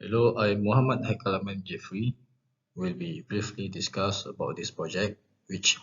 Hello, I'm Muhammad Haikalaman Jeffrey. Will be briefly discuss about this project, which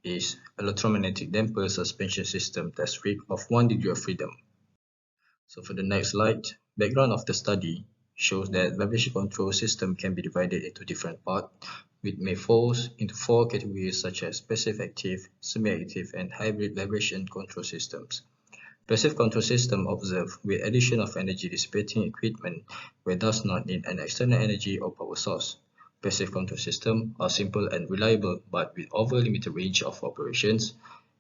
is electromagnetic damper suspension system test rig of 1 degree of freedom. So for the next slide, background of the study shows that vibration control system can be divided into different parts, which may fall into 4 categories such as passive active, semi-active, and hybrid vibration control systems. Passive control system observe with addition of energy dissipating equipment where does not need an external energy or power source. Passive control system are simple and reliable but with over limited range of operations.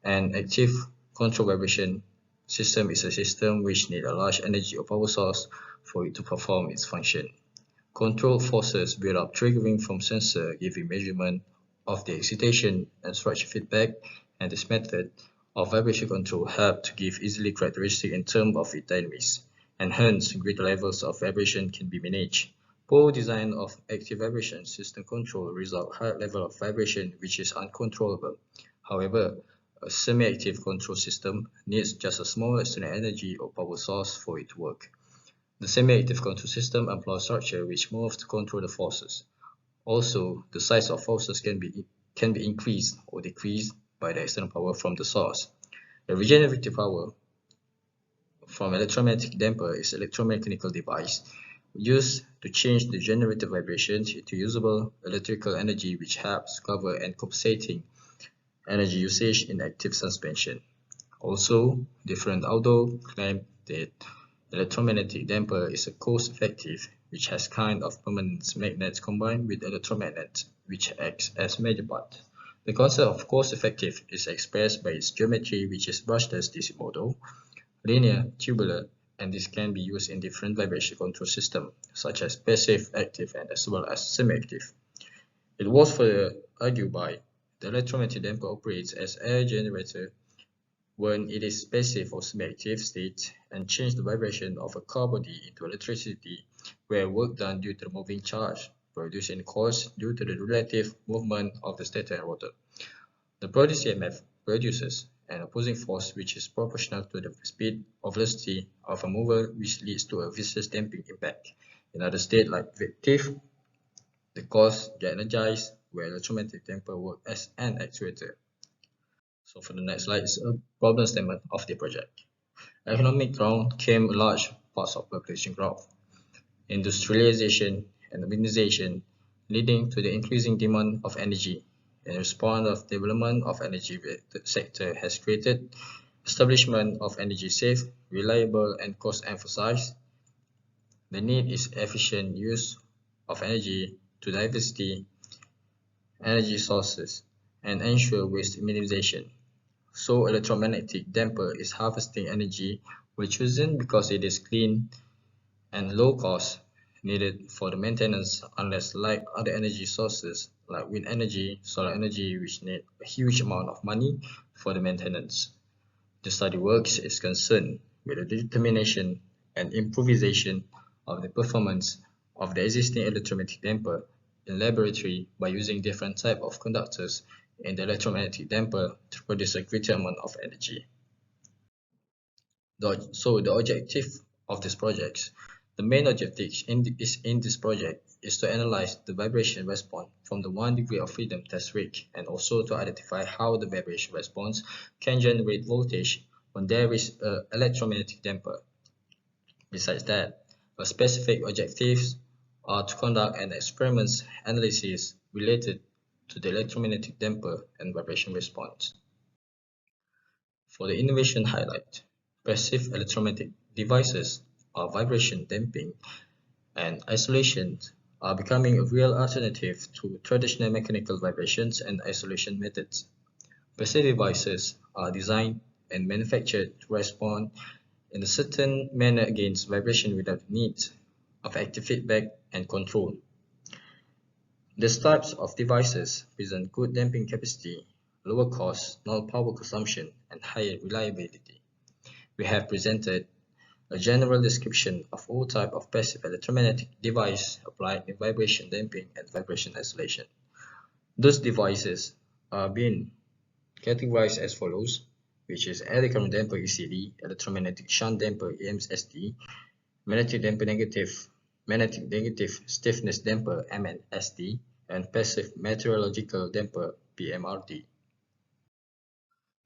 An active control vibration system is a system which needs a large energy or power source for it to perform its function. Control forces build up triggering from sensor giving measurement of the excitation and structure feedback, and this method of vibration control help to give easily characteristic in terms of its dynamics, and hence greater levels of vibration can be managed. Poor design of active vibration system control result high level of vibration which is uncontrollable. However, a semi-active control system needs just a small external energy or power source for it to work. The semi-active control system employs structure which move to control the forces. Also, the size of forces can be increased or decreased by the external power from the source. The regenerative power from electromagnetic damper is an electromechanical device used to change the generated vibrations into usable electrical energy which helps cover and compensating energy usage in active suspension. Also, different authors claim that electromagnetic damper is a cost-effective, which has kind of permanent magnets combined with electromagnet, which acts as major part. The concept of cost-effective is expressed by its geometry, which is brushless DC model, linear, tubular, and this can be used in different vibration control systems, such as passive, active, and as well as semi-active. It was further argued by the electromagnetic damper operates as air generator when it is passive or semi-active state and change the vibration of a car body into electricity where work done due to the moving charge produced in cause due to the relative movement of the stator and rotor. The produced EMF produces an opposing force which is proportional to the speed or velocity of a mover which leads to a viscous damping impact. In other state like active, the cause get energized where electromagnetic damper work as an actuator. So for the next slide is a problem statement of the project. Economic growth came large parts of population growth, industrialization and urbanization, leading to the increasing demand of energy. In response of development of energy sector has created establishment of energy safe, reliable and cost emphasized. The need is efficient use of energy to diversity energy sources and ensure waste minimization. So electromagnetic damper is harvesting energy were chosen because it is clean and low cost needed for the maintenance unless like other energy sources like wind energy, solar energy which need a huge amount of money for the maintenance. The study works is concerned with the determination and improvisation of the performance of the existing electromagnetic damper in laboratory by using different type of conductors in the electromagnetic damper to produce a greater amount of energy. So the objective of this project, the main objective in this project is to analyze the vibration response from the 1 degree of freedom test rig and also to identify how the vibration response can generate voltage when there is an electromagnetic damper. Besides that, a specific objectives are to conduct an experiment analysis related to the electromagnetic damper and vibration response. For the innovation highlight, passive electromagnetic devices are vibration damping and isolation are becoming a real alternative to traditional mechanical vibrations and isolation methods. Passive devices are designed and manufactured to respond in a certain manner against vibration without the need of active feedback and control. These types of devices present good damping capacity, lower cost, low power consumption, and higher reliability. We have presented a general description of all types of passive electromagnetic devices applied in vibration damping and vibration isolation. Those devices are being categorized as follows, which is eddy current damper ECD, electromagnetic shunt damper EMSD, magnetic damper negative magnetic negative stiffness damper (MNSD), and passive meteorological damper (PMRD).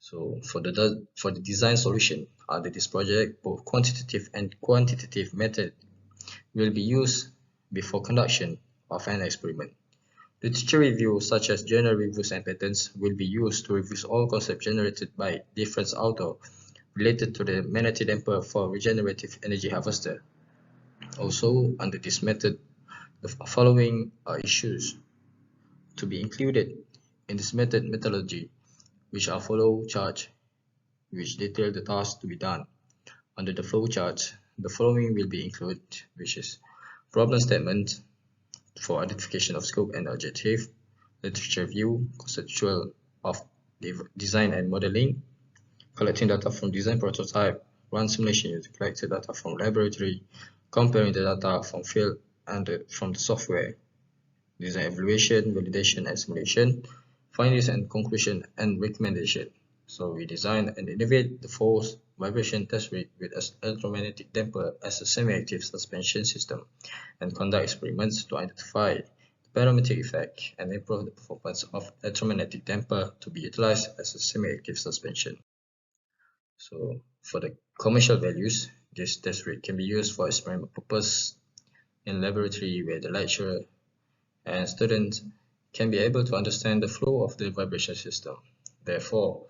So for the design solution under this project, both quantitative and quantitative method will be used before conduction of an experiment. Literature reviews such as journal reviews and patents will be used to review all concepts generated by different authors related to the magnetic damper for regenerative energy harvester. Also, under this method, the following are issues to be included in this method methodology, which are flow chart, which detail the tasks to be done. Under the flow chart, the following will be included, which is problem statement for identification of scope and objective, literature review, conceptual of design and modeling, collecting data from design prototype, run simulation using collected data from laboratory, comparing the data from field and from the software, design evaluation, validation and simulation, findings and conclusion and recommendation. So we design and innovate the force vibration test rig with an electromagnetic damper as a semi-active suspension system and conduct experiments to identify the parametric effect and improve the performance of electromagnetic damper to be utilized as a semi-active suspension. So for the commercial values, this test rig can be used for experiment purpose in laboratory where the lecturer and students can be able to understand the flow of the vibration system. Therefore,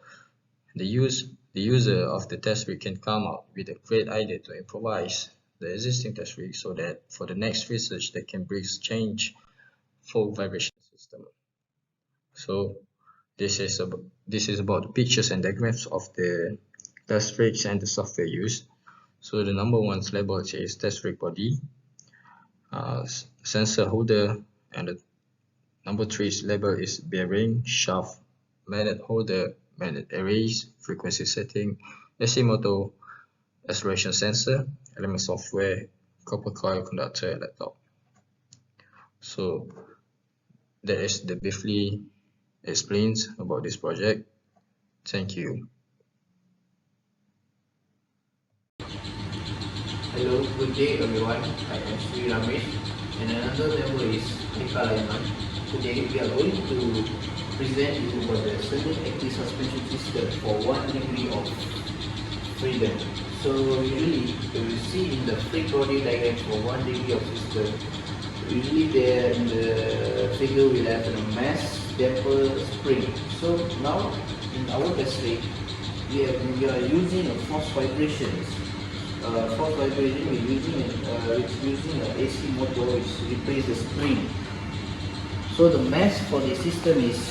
the user of the test rig can come up with a great idea to improvise the existing test rig so that for the next research they can bring change for vibration system. So this is about the pictures and diagrams of the test rigs and the software used. So the number one label is test rig body, sensor holder, and the number 3 label is bearing, shaft, magnet holder, magnet arrays, frequency setting, AC motor, acceleration sensor, element software, copper coil conductor, laptop. So that is the briefly explains about this project. Thank you. Hello, good day everyone. I am Sri Ramesh and another member is Eka Laiman. Today we are going to present you about the semi-active suspension system for 1 degree of freedom. So usually you will see in the free body diagram for 1 degree of system, usually there in the figure will have a mass damper spring. So now in our test rig we are using a force vibrations. Force vibration we're using an AC motor which replaces the spring. So the mass for the system is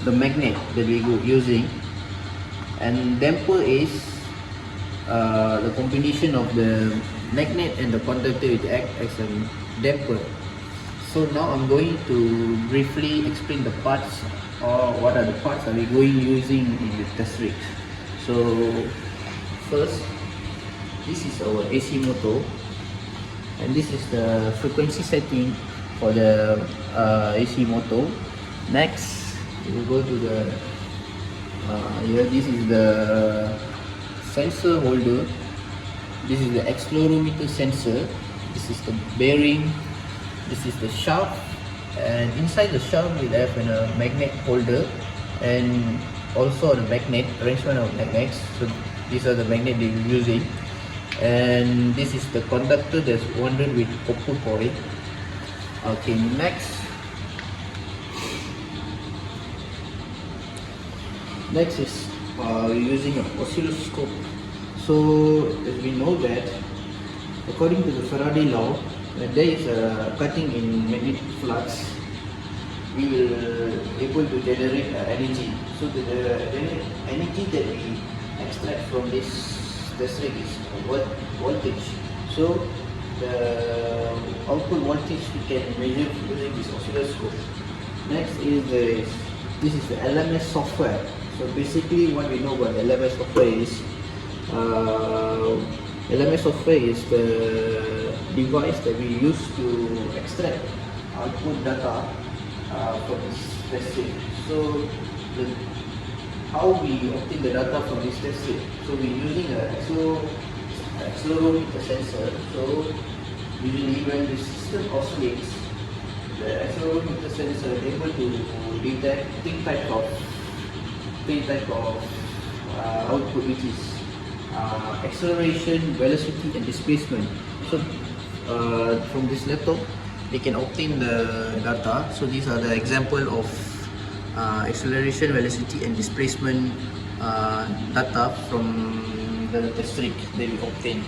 the magnet that we're using, and damper is the combination of the magnet and the conductor which act as a damper. So now I'm going to briefly explain the parts, or what are the parts are we using in the test rig. So first, this is our AC motor, and this is the frequency setting for the AC motor. Next, we will go to the here. This is the sensor holder. This is the accelerometer sensor. This is the bearing. This is the shaft, and inside the shaft we have a magnet holder and also the magnet arrangement of magnets. So these are the magnets that we're using. And this is the conductor that's wound with copper coil. Okay, next is we're using an oscilloscope. So as we know that according to the Faraday law, when there is a cutting in magnetic flux, we will able to generate energy. So the energy that we extract from this rig is voltage. So the output voltage we can measure using this oscilloscope. Next is this is the LMS software. So basically what we know about LMS software is LMS software is the device that we use to extract output data from this test rig. So how we obtain the data from this test rig? So we're using an accelerometer sensor. So Usually when the system oscillates, the accelerometer sensor is able to detect three type of output, which is acceleration, velocity, and displacement. So from this laptop, they can obtain the data. So these are the example of acceleration, velocity, and displacement data from the test rig they will obtain.